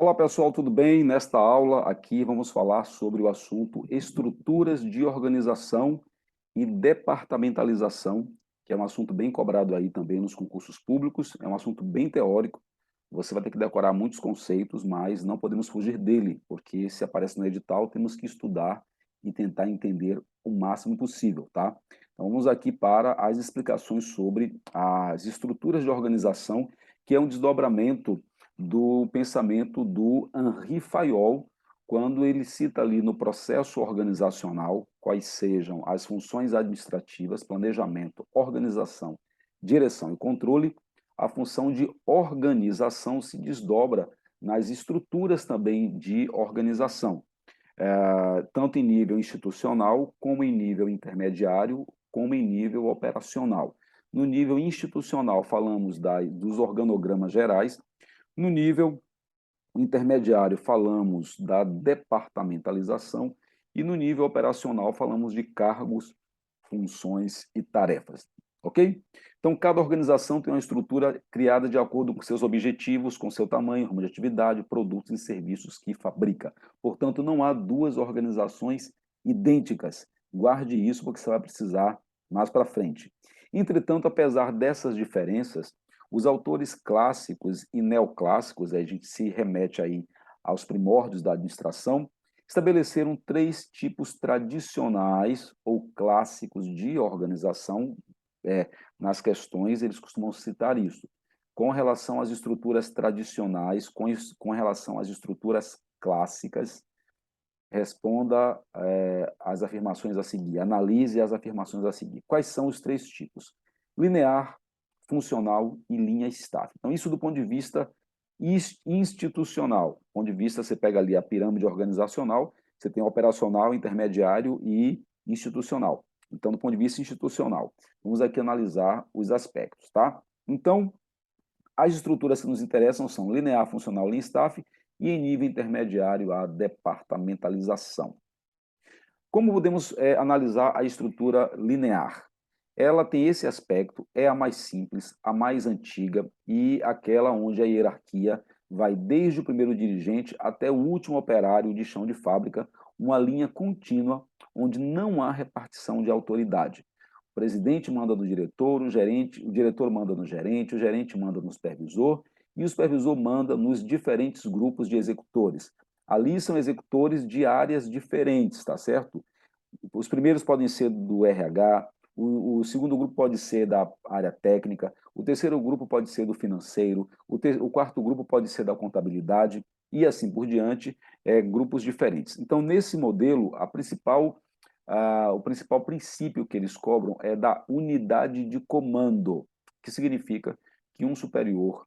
Olá pessoal, tudo bem? Nesta aula aqui vamos falar sobre o assunto estruturas de organização e departamentalização, que é um assunto bem cobrado aí também nos concursos públicos, é um assunto bem teórico, você vai ter que decorar muitos conceitos, mas não podemos fugir dele, porque se aparece no edital, temos que estudar e tentar entender o máximo possível, tá? Então vamos aqui para as explicações sobre as estruturas de organização, que é um desdobramento do pensamento do Henri Fayol, quando ele cita ali no processo organizacional quais sejam as funções administrativas, planejamento, organização, direção e controle, a função de organização se desdobra nas estruturas também de organização, tanto em nível institucional, como em nível intermediário, como em nível operacional. No nível institucional, falamos dos organogramas gerais, no nível intermediário, falamos da departamentalização e no nível operacional, falamos de cargos, funções e tarefas. Ok? Então, cada organização tem uma estrutura criada de acordo com seus objetivos, com seu tamanho, ramo de atividade, produtos e serviços que fabrica. Portanto, não há duas organizações idênticas. Guarde isso porque você vai precisar mais para frente. Entretanto, apesar dessas diferenças, os autores clássicos e neoclássicos, a gente se remete aí aos primórdios da administração, estabeleceram três tipos tradicionais ou clássicos de organização. Nas questões, eles costumam citar isso. Com relação às estruturas tradicionais, com relação às estruturas clássicas, responda as afirmações a seguir, analise as afirmações a seguir. Quais são os três tipos? Linear, funcional e linha staff. Então, isso do ponto de vista institucional. Do ponto de vista, você pega ali a pirâmide organizacional, você tem operacional, intermediário e institucional. Então, do ponto de vista institucional, vamos aqui analisar os aspectos, tá? Então, as estruturas que nos interessam são linear, funcional, lean staff e em nível intermediário a departamentalização. Como podemos analisar a estrutura linear? Ela tem esse aspecto, é a mais simples, a mais antiga e aquela onde a hierarquia vai desde o primeiro dirigente até o último operário de chão de fábrica, uma linha contínua onde não há repartição de autoridade. O presidente manda no diretor, o diretor manda no gerente, o gerente manda no supervisor e o supervisor manda nos diferentes grupos de executores. Ali são executores de áreas diferentes, tá certo? Os primeiros podem ser do RH, o segundo grupo pode ser da área técnica, o terceiro grupo pode ser do financeiro, o quarto grupo pode ser da contabilidade e assim por diante, grupos diferentes. Então, nesse modelo, o principal princípio que eles cobram é da unidade de comando, que significa que um superior,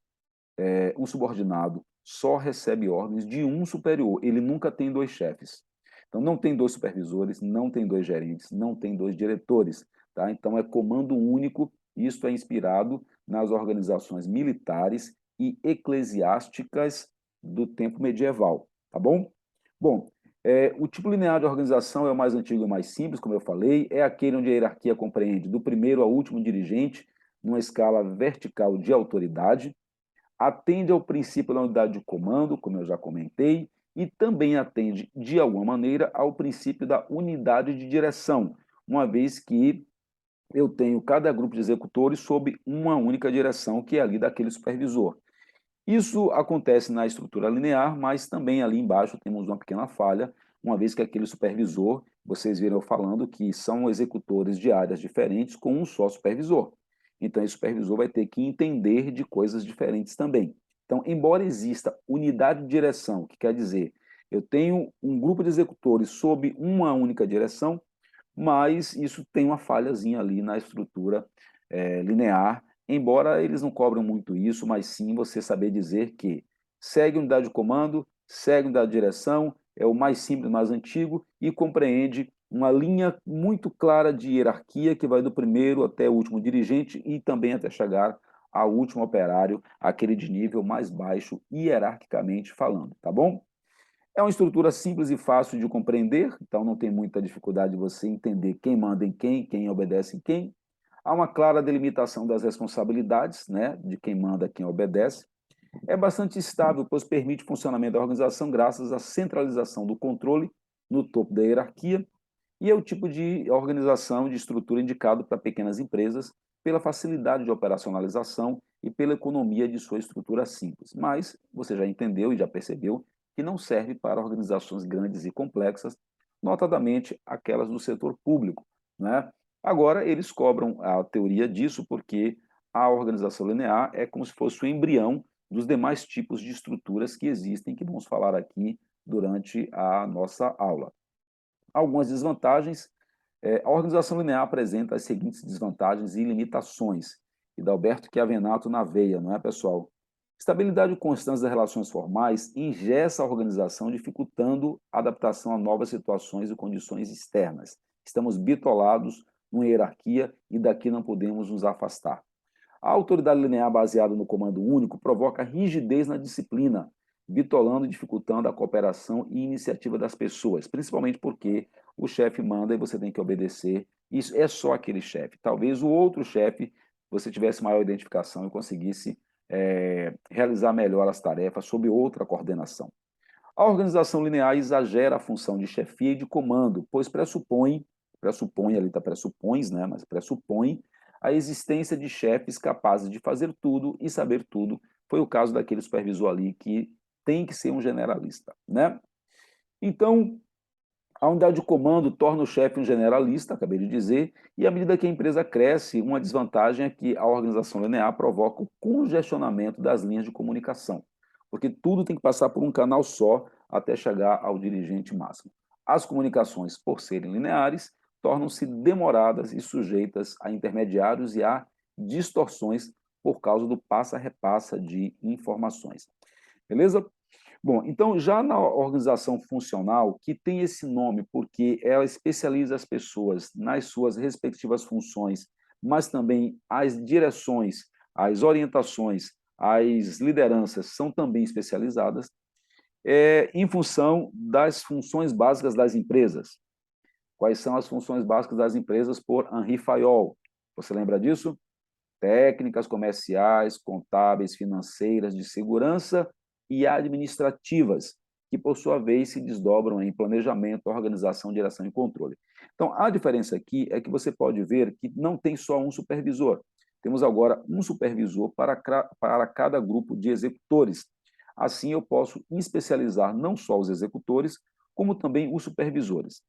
um subordinado, só recebe ordens de um superior, ele nunca tem dois chefes. Então, não tem dois supervisores, não tem dois gerentes, não tem dois diretores. Tá? Então, é comando único, isso é inspirado nas organizações militares e eclesiásticas do tempo medieval. Tá bom? Bom, o tipo linear de organização é o mais antigo e mais simples, como eu falei, é aquele onde a hierarquia compreende do primeiro ao último dirigente, numa escala vertical de autoridade, atende ao princípio da unidade de comando, como eu já comentei, e também atende, de alguma maneira, ao princípio da unidade de direção, uma vez que eu tenho cada grupo de executores sob uma única direção, que é ali daquele supervisor. Isso acontece na estrutura linear, mas também ali embaixo temos uma pequena falha, uma vez que aquele supervisor, vocês viram eu falando que são executores de áreas diferentes com um só supervisor. Então, esse supervisor vai ter que entender de coisas diferentes também. Então, embora exista unidade de direção, que quer dizer, eu tenho um grupo de executores sob uma única direção, mas isso tem uma falhazinha ali na estrutura linear, embora eles não cobram muito isso, mas sim você saber dizer que segue unidade de comando, segue unidade de direção, é o mais simples, mais antigo e compreende uma linha muito clara de hierarquia que vai do primeiro até o último dirigente e também até chegar ao último operário, aquele de nível mais baixo, hierarquicamente falando, tá bom? É uma estrutura simples e fácil de compreender, então não tem muita dificuldade de você entender quem manda em quem obedece em quem. Há uma clara delimitação das responsabilidades, né, de quem manda, quem obedece. É bastante estável, pois permite o funcionamento da organização graças à centralização do controle no topo da hierarquia e é o tipo de organização de estrutura indicado para pequenas empresas pela facilidade de operacionalização e pela economia de sua estrutura simples. Mas você já entendeu e já percebeu que não serve para organizações grandes e complexas, notadamente aquelas do setor público, né? Agora, eles cobram a teoria disso porque a organização linear é como se fosse o embrião dos demais tipos de estruturas que existem, que vamos falar aqui durante a nossa aula. Algumas desvantagens. A organização linear apresenta as seguintes desvantagens e limitações. E da Alberto Chiavenato na veia, não é, pessoal? Estabilidade constante das relações formais engessa a organização, dificultando a adaptação a novas situações e condições externas. Estamos bitolados numa hierarquia e daqui não podemos nos afastar. A autoridade linear baseada no comando único provoca rigidez na disciplina, bitolando e dificultando a cooperação e iniciativa das pessoas, principalmente porque o chefe manda e você tem que obedecer. Isso é só aquele chefe. Talvez o outro chefe você tivesse maior identificação e conseguisse realizar melhor as tarefas sob outra coordenação. A organização linear exagera a função de chefia e de comando, pois pressupõe, ali está pressupões, né, mas pressupõe a existência de chefes capazes de fazer tudo e saber tudo. Foi o caso daquele supervisor ali que tem que ser um generalista, né? Então, a unidade de comando torna o chefe um generalista, acabei de dizer, e à medida que a empresa cresce, uma desvantagem é que a organização linear provoca o congestionamento das linhas de comunicação, porque tudo tem que passar por um canal só até chegar ao dirigente máximo. As comunicações, por serem lineares, tornam-se demoradas e sujeitas a intermediários e a distorções por causa do passa-repassa de informações. Beleza? Bom, então já na organização funcional, que tem esse nome porque ela especializa as pessoas nas suas respectivas funções, mas também as direções, as orientações, as lideranças são também especializadas, em função das funções básicas das empresas. Quais são as funções básicas das empresas por Henri Fayol? Você lembra disso? Técnicas comerciais, contábeis, financeiras, de segurança e administrativas, que por sua vez se desdobram em planejamento, organização, direção e controle. Então, a diferença aqui é que você pode ver que não tem só um supervisor. Temos agora um supervisor para cada grupo de executores. Assim, eu posso especializar não só os executores, como também os supervisores.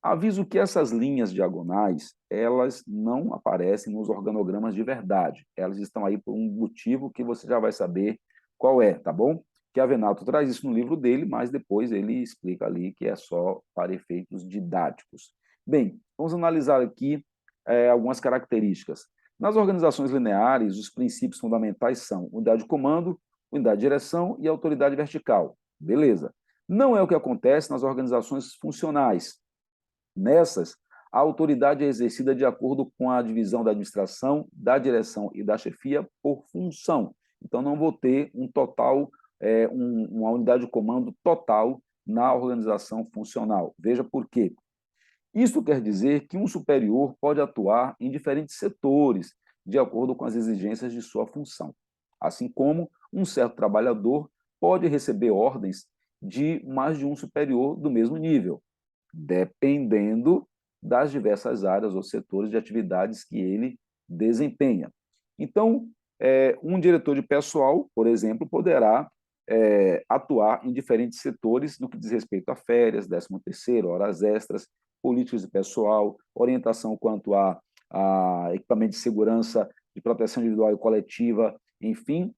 Aviso que essas linhas diagonais, elas não aparecem nos organogramas de verdade. Elas estão aí por um motivo que você já vai saber qual é, tá bom? Que a Venato traz isso no livro dele, mas depois ele explica ali que é só para efeitos didáticos. Bem, vamos analisar aqui algumas características. Nas organizações lineares, os princípios fundamentais são unidade de comando, unidade de direção e autoridade vertical. Beleza. Não é o que acontece nas organizações funcionais. Nessas, a autoridade é exercida de acordo com a divisão da administração, da direção e da chefia por função. Então, não vou ter um total, uma unidade de comando total na organização funcional. Veja por quê. Isso quer dizer que um superior pode atuar em diferentes setores, de acordo com as exigências de sua função. Assim como um certo trabalhador pode receber ordens de mais de um superior do mesmo nível, dependendo das diversas áreas ou setores de atividades que ele desempenha. Então, um diretor de pessoal, por exemplo, poderá atuar em diferentes setores no que diz respeito a férias, 13º, horas extras, políticas de pessoal, orientação quanto a equipamento de segurança, de proteção individual e coletiva, enfim,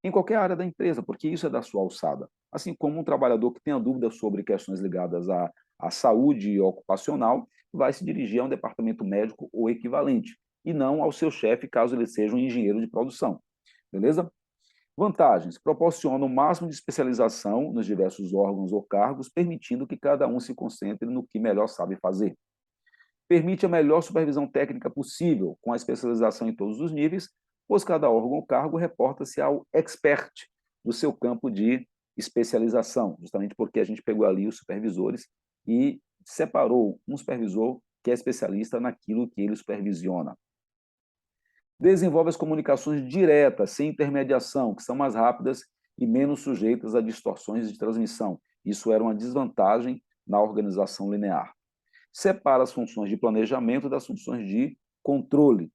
em qualquer área da empresa, porque isso é da sua alçada. Assim como um trabalhador que tenha dúvidas sobre questões ligadas à saúde ocupacional, vai se dirigir a um departamento médico ou equivalente, e não ao seu chefe, caso ele seja um engenheiro de produção. Beleza? Vantagens: proporciona o máximo de especialização nos diversos órgãos ou cargos, permitindo que cada um se concentre no que melhor sabe fazer. Permite a melhor supervisão técnica possível, com a especialização em todos os níveis, pois cada órgão ou cargo reporta-se ao expert do seu campo de especialização, justamente porque a gente pegou ali os supervisores e separou um supervisor que é especialista naquilo que ele supervisiona. Desenvolve as comunicações diretas, sem intermediação, que são mais rápidas e menos sujeitas a distorções de transmissão. Isso era uma desvantagem na organização linear. Separa as funções de planejamento das funções de controle,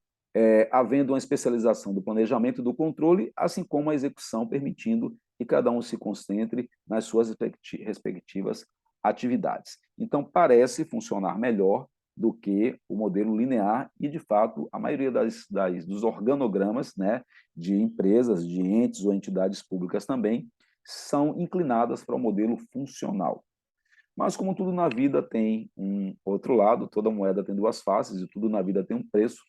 havendo uma especialização do planejamento e do controle, assim como a execução, permitindo que cada um se concentre nas suas respectivas atividades. Então, parece funcionar melhor do que o modelo linear e, de fato, a maioria dos organogramas, né, de empresas, de entes ou entidades públicas também, são inclinadas para o modelo funcional. Mas, como tudo na vida tem um outro lado, toda moeda tem duas faces e tudo na vida tem um preço,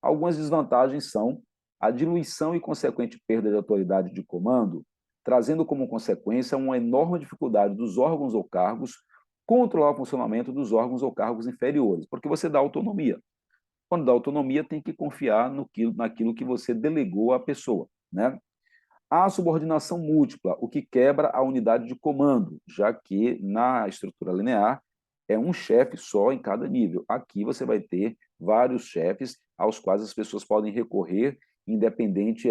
algumas desvantagens são a diluição e consequente perda de autoridade de comando, trazendo como consequência uma enorme dificuldade dos órgãos ou cargos controlar o funcionamento dos órgãos ou cargos inferiores, porque você dá autonomia. Quando dá autonomia, tem que confiar naquilo que você delegou à pessoa, né? Há subordinação múltipla, o que quebra a unidade de comando, já que na estrutura linear é um chefe só em cada nível. Aqui você vai ter vários chefes aos quais as pessoas podem recorrer, independente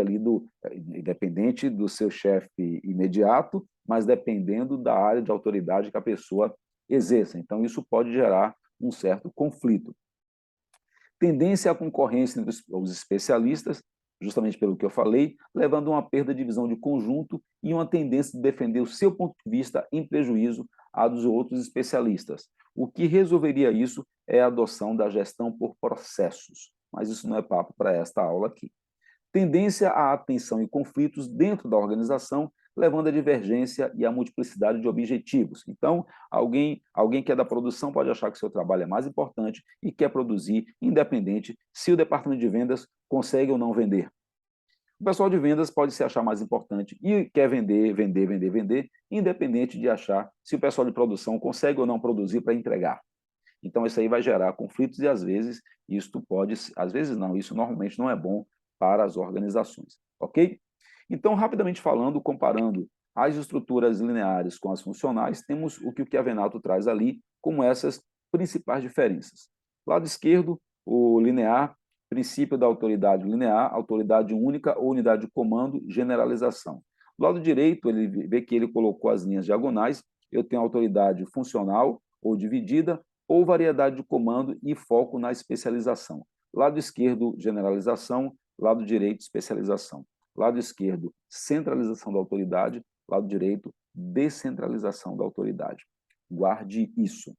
do seu chefe imediato, mas dependendo da área de autoridade que a pessoa exerça. Então, isso pode gerar um certo conflito. Tendência à concorrência entre os especialistas, justamente pelo que eu falei, levando a uma perda de visão de conjunto e uma tendência de defender o seu ponto de vista em prejuízo a dos outros especialistas. O que resolveria isso é a adoção da gestão por processos, mas isso não é papo para esta aula aqui. Tendência à atenção e conflitos dentro da organização, levando à divergência e à multiplicidade de objetivos. Então, alguém que é da produção pode achar que seu trabalho é mais importante e quer produzir, independente se o departamento de vendas consegue ou não vender. O pessoal de vendas pode se achar mais importante e quer vender, vender, vender, vender, independente de achar se o pessoal de produção consegue ou não produzir para entregar. Então, isso aí vai gerar conflitos e, às vezes, isso normalmente não é bom para as organizações, ok? Então, rapidamente falando, comparando as estruturas lineares com as funcionais, temos o que o Chiavenato traz ali como essas principais diferenças. Lado esquerdo, o linear, princípio da autoridade linear, autoridade única ou unidade de comando, generalização. Do lado direito, ele vê que ele colocou as linhas diagonais, eu tenho autoridade funcional ou dividida, ou variedade de comando e foco na especialização. Lado esquerdo, generalização, lado direito, especialização. Lado esquerdo, centralização da autoridade, lado direito, descentralização da autoridade. Guarde isso.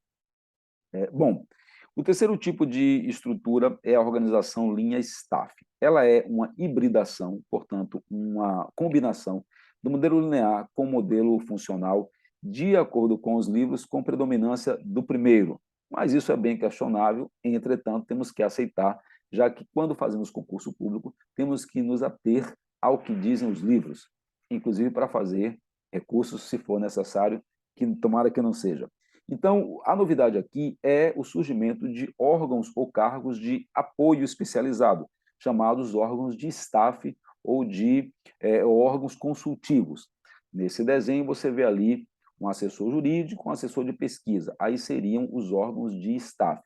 Bom, o terceiro tipo de estrutura é a organização linha-staff. Ela é uma hibridação, portanto, uma combinação do modelo linear com o modelo funcional, de acordo com os livros, com predominância do primeiro. Mas isso é bem questionável, entretanto, temos que aceitar, já que quando fazemos concurso público, temos que nos ater ao que dizem os livros, inclusive para fazer recursos, se for necessário, que tomara que não seja. Então, a novidade aqui é o surgimento de órgãos ou cargos de apoio especializado, chamados órgãos de staff ou de órgãos consultivos. Nesse desenho, você vê ali um assessor jurídico, um assessor de pesquisa. Aí seriam os órgãos de staff.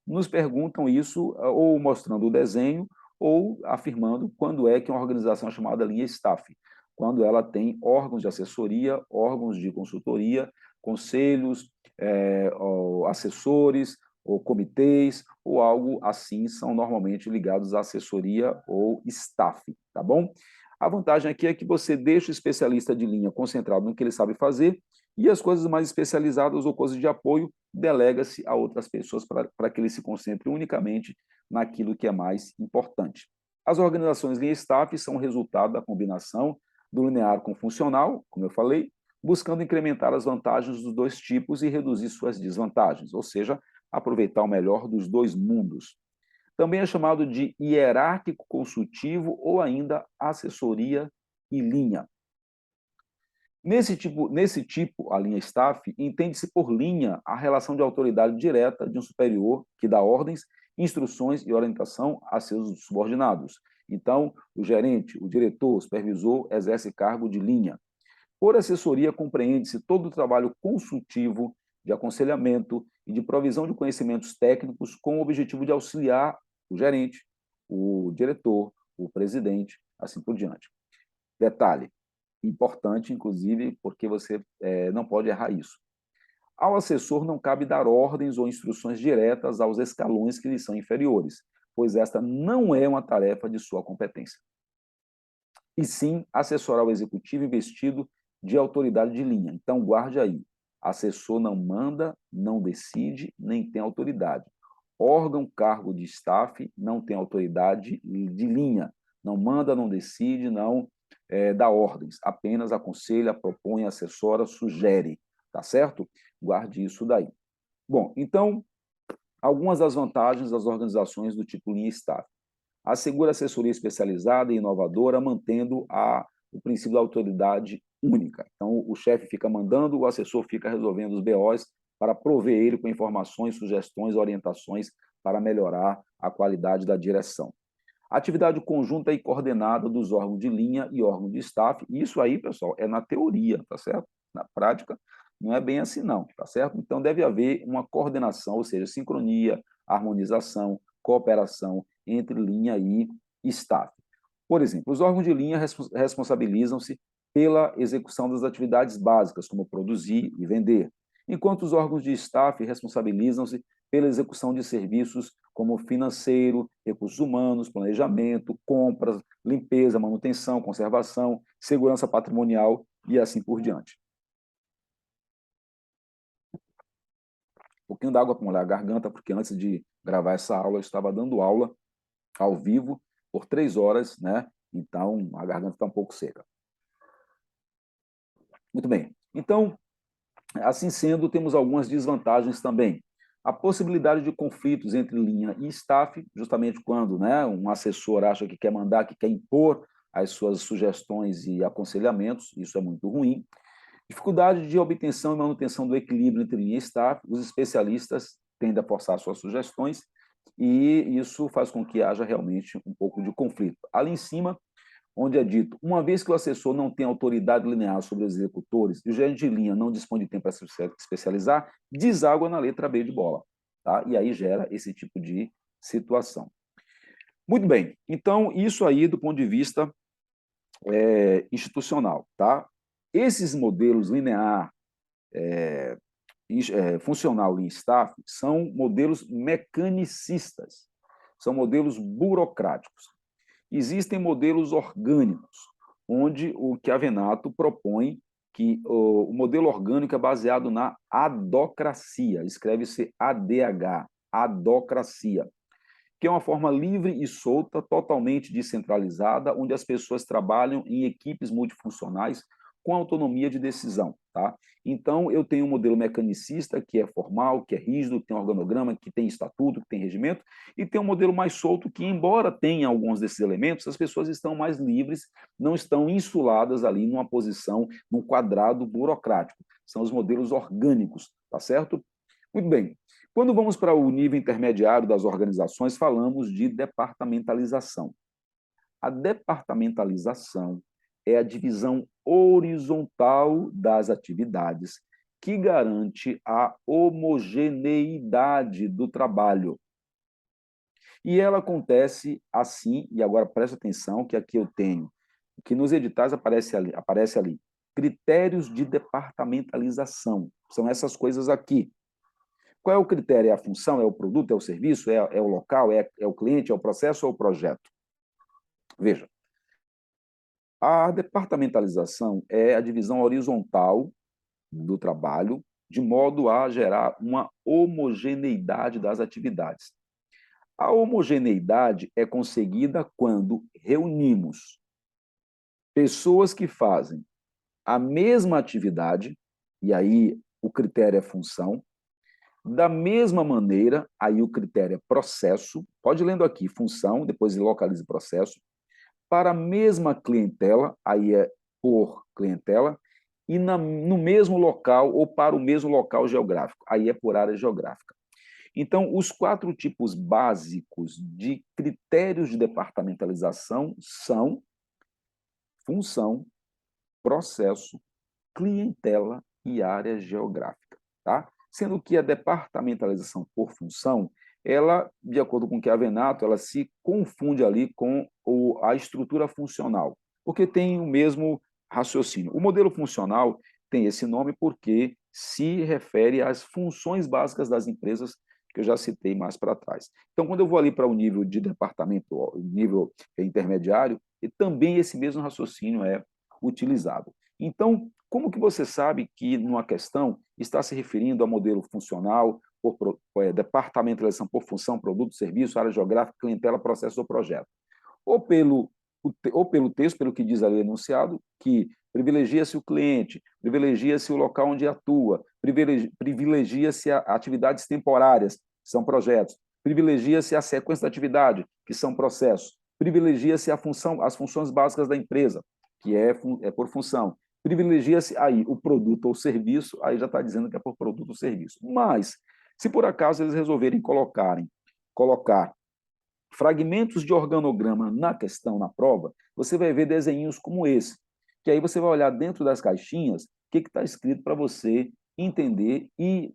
Nos perguntam isso ou mostrando o desenho ou afirmando quando é que uma organização é chamada linha staff. Quando ela tem órgãos de assessoria, órgãos de consultoria, conselhos, ou assessores, ou comitês, ou algo assim, são normalmente ligados à assessoria ou staff, tá bom? A vantagem aqui é que você deixa o especialista de linha concentrado no que ele sabe fazer e as coisas mais especializadas ou coisas de apoio delega-se a outras pessoas para que ele se concentre unicamente naquilo que é mais importante. As organizações linha staff são o resultado da combinação do linear com funcional, como eu falei, buscando incrementar as vantagens dos dois tipos e reduzir suas desvantagens, ou seja, aproveitar o melhor dos dois mundos. Também é chamado de hierárquico consultivo ou ainda assessoria e linha. Nesse tipo, a linha staff, entende-se por linha a relação de autoridade direta de um superior que dá ordens, instruções e orientação a seus subordinados. Então, o gerente, o diretor, o supervisor exerce cargo de linha. Por assessoria, compreende-se todo o trabalho consultivo, de aconselhamento e de provisão de conhecimentos técnicos com o objetivo de auxiliar o gerente, o diretor, o presidente, assim por diante. Detalhe, importante, inclusive, porque você não pode errar isso. Ao assessor não cabe dar ordens ou instruções diretas aos escalões que lhe são inferiores, pois esta não é uma tarefa de sua competência. E sim assessorar o executivo investido de autoridade de linha. Então, guarde aí. Assessor não manda, não decide, nem tem autoridade. Órgão, cargo de staff não tem autoridade de linha. Não manda, não decide, não dá ordens. Apenas aconselha, propõe, assessora, sugere. Tá certo? Guarde isso daí. Bom, então, algumas das vantagens das organizações do tipo linha staff. Assegura assessoria especializada e inovadora, mantendo o princípio da autoridade única. Então, o chefe fica mandando, o assessor fica resolvendo os BOs para prover ele com informações, sugestões, orientações para melhorar a qualidade da direção. Atividade conjunta e coordenada dos órgãos de linha e órgãos de staff. Isso aí, pessoal, é na teoria, tá certo? Na prática, não é bem assim, não, tá certo? Então, deve haver uma coordenação, ou seja, sincronia, harmonização, cooperação entre linha e staff. Por exemplo, os órgãos de linha responsabilizam-se pela execução das atividades básicas, como produzir e vender, enquanto os órgãos de staff responsabilizam-se pela execução de serviços como financeiro, recursos humanos, planejamento, compras, limpeza, manutenção, conservação, segurança patrimonial e assim por diante. Um pouquinho d'água para molhar a garganta, porque antes de gravar essa aula, eu estava dando aula ao vivo por 3 horas, né? Então, a garganta está um pouco seca. Muito bem. Então, assim sendo, temos algumas desvantagens também. A possibilidade de conflitos entre linha e staff, justamente quando, né, um assessor acha que quer mandar, que quer impor as suas sugestões e aconselhamentos, isso é muito ruim. Dificuldade de obtenção e manutenção do equilíbrio entre linha e staff, os especialistas tendem a forçar suas sugestões e isso faz com que haja realmente um pouco de conflito. Ali em cima, onde é dito, uma vez que o assessor não tem autoridade linear sobre os executores e o gerente de linha não dispõe de tempo para se especializar, deságua na letra B de bola. Tá? E aí gera esse tipo de situação. Muito bem, então isso aí do ponto de vista institucional. Tá? Esses modelos linear, funcional e staff são modelos mecanicistas, são modelos burocráticos. Existem modelos orgânicos, onde o Chiavenato propõe que o modelo orgânico é baseado na adocracia, escreve-se ADH, adocracia, que é uma forma livre e solta, totalmente descentralizada, onde as pessoas trabalham em equipes multifuncionais com autonomia de decisão. Tá? Então, eu tenho um modelo mecanicista, que é formal, que é rígido, que tem organograma, que tem estatuto, que tem regimento, e tem um modelo mais solto, que, embora tenha alguns desses elementos, as pessoas estão mais livres, não estão insuladas ali numa posição, num quadrado burocrático. São os modelos orgânicos, tá certo? Muito bem. Quando vamos para o nível intermediário das organizações, falamos de departamentalização. A departamentalização é a divisão horizontal das atividades que garante a homogeneidade do trabalho. E ela acontece assim, e agora presta atenção que aqui eu tenho, que nos editais aparece ali critérios de departamentalização. São essas coisas aqui. Qual é o critério? É a função? É o produto? É o serviço? É o local? É o cliente? É o processo ou o projeto? Veja, a departamentalização é a divisão horizontal do trabalho, de modo a gerar uma homogeneidade das atividades. A homogeneidade é conseguida quando reunimos pessoas que fazem a mesma atividade, e aí o critério é função, da mesma maneira, aí o critério é processo, pode ir lendo aqui, função, depois localize processo, para a mesma clientela, aí é por clientela, e no mesmo local ou para o mesmo local geográfico, aí é por área geográfica. Então, os 4 tipos básicos de critérios de departamentalização são função, processo, clientela e área geográfica. Tá? Sendo que a departamentalização por função ela, de acordo com o que a Venato, ela se confunde ali com a estrutura funcional, porque tem o mesmo raciocínio. O modelo funcional tem esse nome porque se refere às funções básicas das empresas que eu já citei mais para trás. Então, quando eu vou ali para o nível de departamento, o nível intermediário, e também esse mesmo raciocínio é utilizado. Então, como que você sabe que numa questão está se referindo a modelo funcional, departamentalização por função, produto, serviço, área geográfica, clientela, processo ou projeto? Ou pelo texto, pelo que diz ali o enunciado, que privilegia-se o cliente, privilegia-se o local onde atua, privilegia-se atividades temporárias, que são projetos, privilegia-se a sequência da atividade, que são processos, privilegia-se as funções básicas da empresa, que é por função, privilegia-se aí o produto ou serviço, aí já está dizendo que é por produto ou serviço. Mas, se por acaso eles resolverem colocar fragmentos de organograma na questão, na prova, você vai ver desenhinhos como esse, que aí você vai olhar dentro das caixinhas o que está escrito para você entender e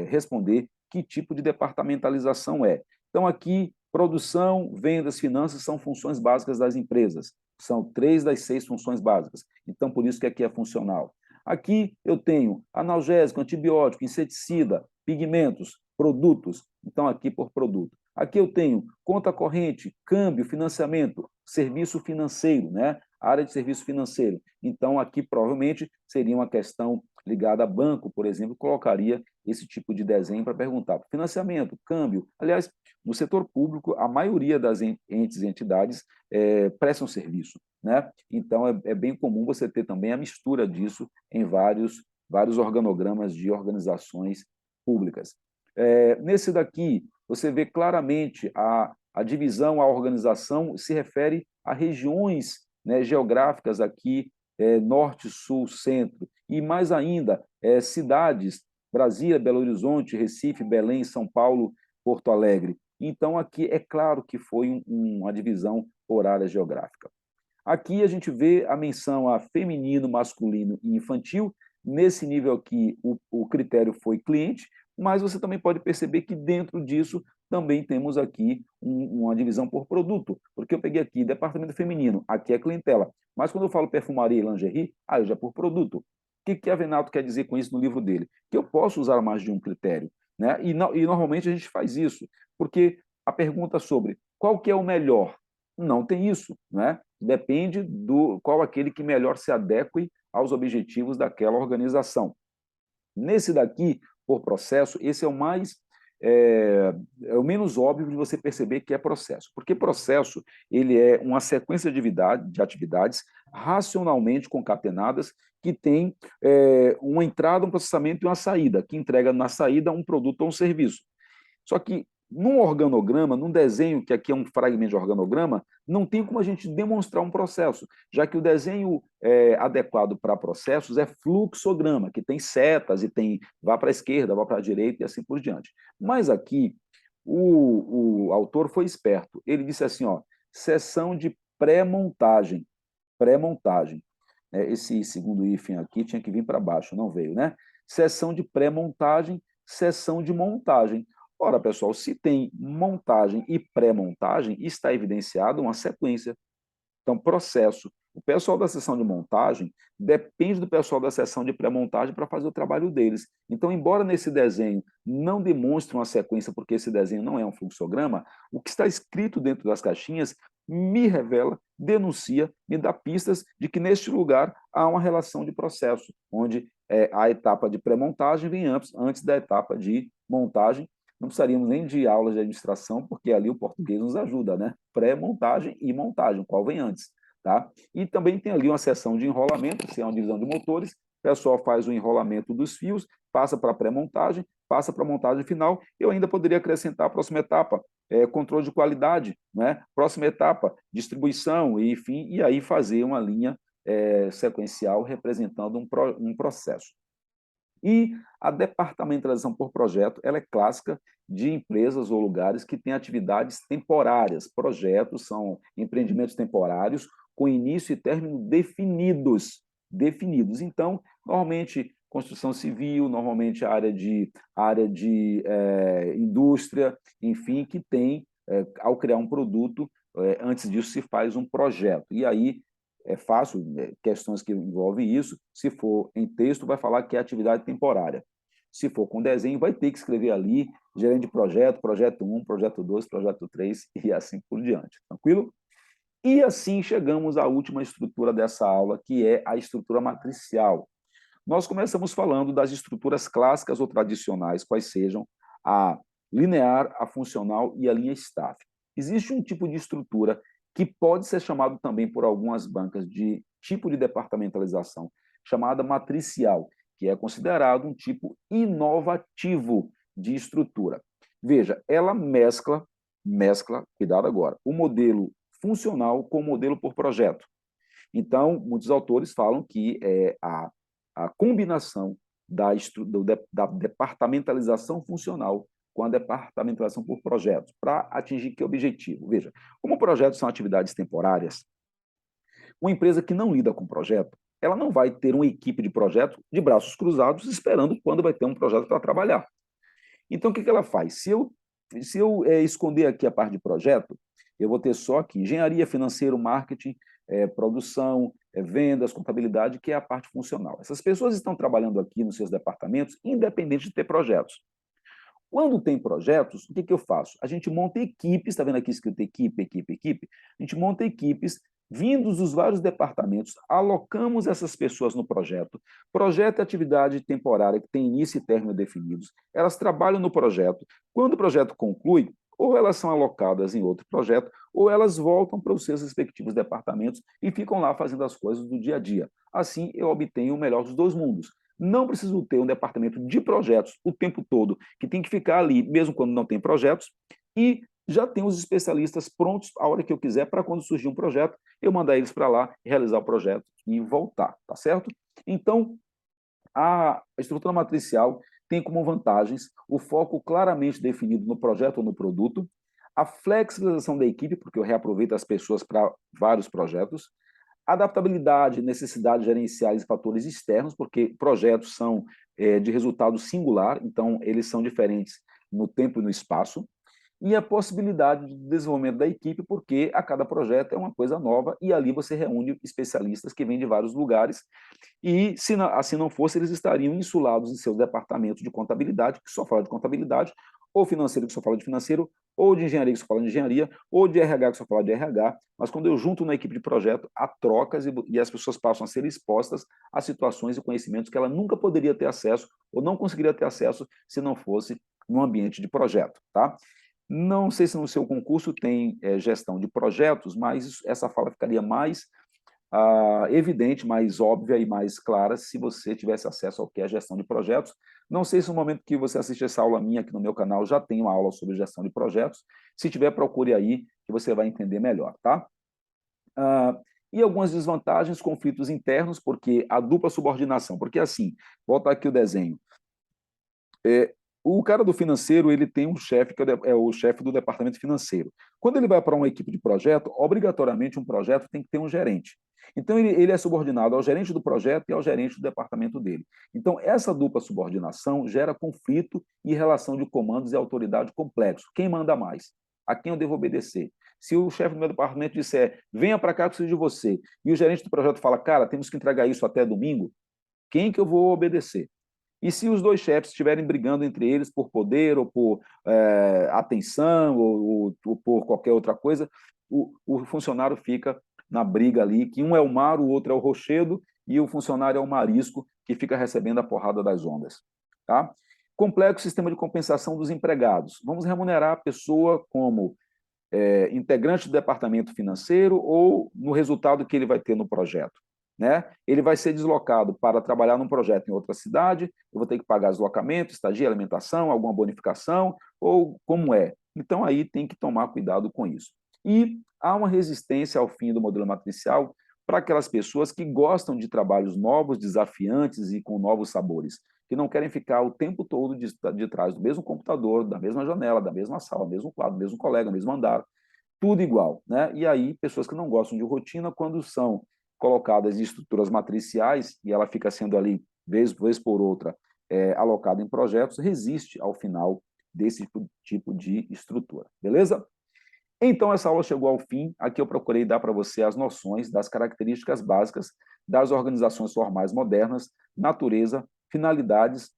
responder que tipo de departamentalização é. Então, aqui, produção, vendas, finanças são funções básicas das empresas. São 3 das 6 funções básicas. Então, por isso que aqui é funcional. Aqui eu tenho analgésico, antibiótico, inseticida, pigmentos, produtos. Então, aqui por produto. Aqui eu tenho conta corrente, câmbio, financiamento, serviço financeiro, né? Área de serviço financeiro. Então, aqui provavelmente seria uma questão ligada a banco, por exemplo, colocaria esse tipo de desenho para perguntar. Financiamento, câmbio. Aliás, no setor público, a maioria das entes e entidades prestam serviço, né? Então, é bem comum você ter também a mistura disso em vários organogramas de organizações públicas. Nesse daqui, você vê claramente a divisão, a organização se refere a regiões, né, geográficas aqui, norte, sul, centro, e mais ainda, cidades, Brasília, Belo Horizonte, Recife, Belém, São Paulo, Porto Alegre. Então, aqui é claro que foi uma divisão por área geográfica. Aqui a gente vê a menção a feminino, masculino e infantil. Nesse nível aqui, o critério foi cliente, mas você também pode perceber que dentro disso também temos aqui uma divisão por produto, porque eu peguei aqui departamento feminino, aqui é clientela, mas quando eu falo perfumaria e lingerie, aí já é por produto. O que a Venato quer dizer com isso no livro dele? Que eu posso usar mais de um critério, né? E normalmente a gente faz isso, porque a pergunta sobre qual que é o melhor, não tem isso, né? Depende do qual aquele que melhor se adeque aos objetivos daquela organização. Nesse daqui, por processo, esse é o menos óbvio de você perceber que é processo, porque processo ele é uma sequência de atividades racionalmente concatenadas que tem uma entrada, um processamento e uma saída, que entrega na saída um produto ou um serviço. Só que num organograma, num desenho, que aqui é um fragmento de organograma, não tem como a gente demonstrar um processo, já que o desenho adequado para processos é fluxograma, que tem setas e tem vá para a esquerda, vá para a direita e assim por diante. Mas aqui, o autor foi esperto. Ele disse assim, ó, seção de pré-montagem. Pré-montagem. Esse segundo hífen aqui tinha que vir para baixo, não veio, né? Seção de pré-montagem, seção de montagem. Ora, pessoal, se tem montagem e pré-montagem, está evidenciado uma sequência. Então, processo. O pessoal da seção de montagem depende do pessoal da seção de pré-montagem para fazer o trabalho deles. Então, embora nesse desenho não demonstre uma sequência, porque esse desenho não é um fluxograma, o que está escrito dentro das caixinhas me revela, denuncia, me dá pistas de que neste lugar há uma relação de processo, onde a etapa de pré-montagem vem antes da etapa de montagem. Não precisaríamos nem de aulas de administração, porque ali o português nos ajuda, né? Pré-montagem e montagem, qual vem antes. Tá? E também tem ali uma seção de enrolamento, se é uma divisão de motores, o pessoal faz o enrolamento dos fios, passa para a pré-montagem, passa para a montagem final. Eu ainda poderia acrescentar a próxima etapa, controle de qualidade, né? Próxima etapa, distribuição, e, enfim, e aí fazer uma linha sequencial representando um processo. E a departamentalização por projeto, ela é clássica de empresas ou lugares que têm atividades temporárias. Projetos são empreendimentos temporários com início e término definidos. Então, normalmente, construção civil, normalmente a área de indústria, enfim, que tem, ao criar um produto, antes disso se faz um projeto. E aí é fácil, questões que envolvem isso, se for em texto, vai falar que é atividade temporária. Se for com desenho, vai ter que escrever ali, gerente de projeto, projeto 1, projeto 2, projeto 3 e assim por diante. Tranquilo? E assim chegamos à última estrutura dessa aula, que é a estrutura matricial. Nós começamos falando das estruturas clássicas ou tradicionais, quais sejam a linear, a funcional e a linha staff. Existe um tipo de estrutura que pode ser chamado também por algumas bancas de tipo de departamentalização, chamada matricial, que é considerado um tipo inovativo de estrutura. Veja, ela mescla, cuidado agora, o modelo funcional com o modelo por projeto. Então, muitos autores falam que a combinação da departamentalização funcional com a departamentalização por projetos, para atingir que objetivo? Veja, como projetos são atividades temporárias, uma empresa que não lida com projeto, ela não vai ter uma equipe de projeto de braços cruzados esperando quando vai ter um projeto para trabalhar. Então, o que ela faz? Se eu esconder aqui a parte de projeto, eu vou ter só aqui engenharia, financeiro, marketing, produção, vendas, contabilidade, que é a parte funcional. Essas pessoas estão trabalhando aqui nos seus departamentos, independente de ter projetos. Quando tem projetos, o que eu faço? A gente monta equipes, está vendo aqui escrito equipe, equipe, equipe? A gente monta equipes, vindos dos vários departamentos, alocamos essas pessoas no projeto. Projeto é atividade temporária que tem início e término definidos. Elas trabalham no projeto. Quando o projeto conclui, ou elas são alocadas em outro projeto, ou elas voltam para os seus respectivos departamentos e ficam lá fazendo as coisas do dia a dia. Assim, eu obtenho o melhor dos dois mundos. Não preciso ter um departamento de projetos o tempo todo, que tem que ficar ali, mesmo quando não tem projetos, e já tem os especialistas prontos a hora que eu quiser, para quando surgir um projeto, eu mandar eles para lá, realizar o projeto e voltar, tá certo? Então, a estrutura matricial tem como vantagens o foco claramente definido no projeto ou no produto, a flexibilização da equipe, porque eu reaproveito as pessoas para vários projetos, adaptabilidade, necessidades gerenciais e fatores externos, porque projetos são de resultado singular, então eles são diferentes no tempo e no espaço, e a possibilidade de desenvolvimento da equipe, porque a cada projeto é uma coisa nova, e ali você reúne especialistas que vêm de vários lugares, e se assim não fosse, eles estariam insulados em seus departamentos de contabilidade, que só fala de contabilidade, ou financeiro, que só fala de financeiro, ou de engenharia, que só fala de engenharia, ou de RH, que só fala de RH, mas quando eu junto na equipe de projeto, há trocas e as pessoas passam a ser expostas a situações e conhecimentos que ela nunca poderia ter acesso, ou não conseguiria ter acesso se não fosse no ambiente de projeto, tá? Não sei se no seu concurso tem gestão de projetos, mas essa fala ficaria mais evidente, mais óbvia e mais clara se você tivesse acesso ao que é gestão de projetos. Não sei se no momento que você assiste essa aula minha aqui no meu canal já tem uma aula sobre gestão de projetos. Se tiver, procure aí que você vai entender melhor, tá? E algumas desvantagens, conflitos internos, porque a dupla subordinação, porque assim, volta aqui o desenho. O cara do financeiro, ele tem um chefe, que é o chefe do departamento financeiro. Quando ele vai para uma equipe de projeto, obrigatoriamente um projeto tem que ter um gerente. Então, ele é subordinado ao gerente do projeto e ao gerente do departamento dele. Então, essa dupla subordinação gera conflito e relação de comandos e autoridade complexo. Quem manda mais? A quem eu devo obedecer? Se o chefe do meu departamento disser, venha para cá que eu preciso de você, e o gerente do projeto fala, cara, temos que entregar isso até domingo, quem que eu vou obedecer? E se os dois chefes estiverem brigando entre eles por poder ou por atenção ou por qualquer outra coisa, o funcionário fica na briga ali, que um é o mar, o outro é o rochedo, e o funcionário é o marisco que fica recebendo a porrada das ondas. Tá? Complexo sistema de compensação dos empregados. Vamos remunerar a pessoa como integrante do departamento financeiro ou no resultado que ele vai ter no projeto. Né? Ele vai ser deslocado para trabalhar num projeto em outra cidade, eu vou ter que pagar deslocamento, estadia, alimentação, alguma bonificação, ou como é. Então, aí tem que tomar cuidado com isso. E há uma resistência ao fim do modelo matricial para aquelas pessoas que gostam de trabalhos novos, desafiantes e com novos sabores, que não querem ficar o tempo todo de trás do mesmo computador, da mesma janela, da mesma sala, mesmo quadro, mesmo colega, mesmo andar, tudo igual. Né? E aí, pessoas que não gostam de rotina, quando são colocadas em estruturas matriciais, e ela fica sendo ali vez por outra, alocado em projetos, resiste ao final desse tipo de estrutura, beleza? Então, essa aula chegou ao fim. Aqui eu procurei dar para você as noções das características básicas das organizações formais modernas, natureza, finalidades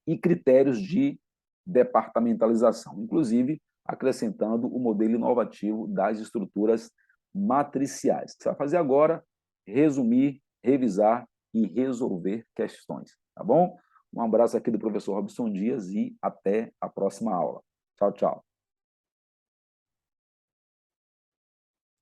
e critérios de departamentalização, inclusive acrescentando o modelo inovativo das estruturas matriciais. O que você vai fazer agora? Resumir, revisar e resolver questões, tá bom? Um abraço aqui do professor Robson Dias e até a próxima aula. Tchau, tchau.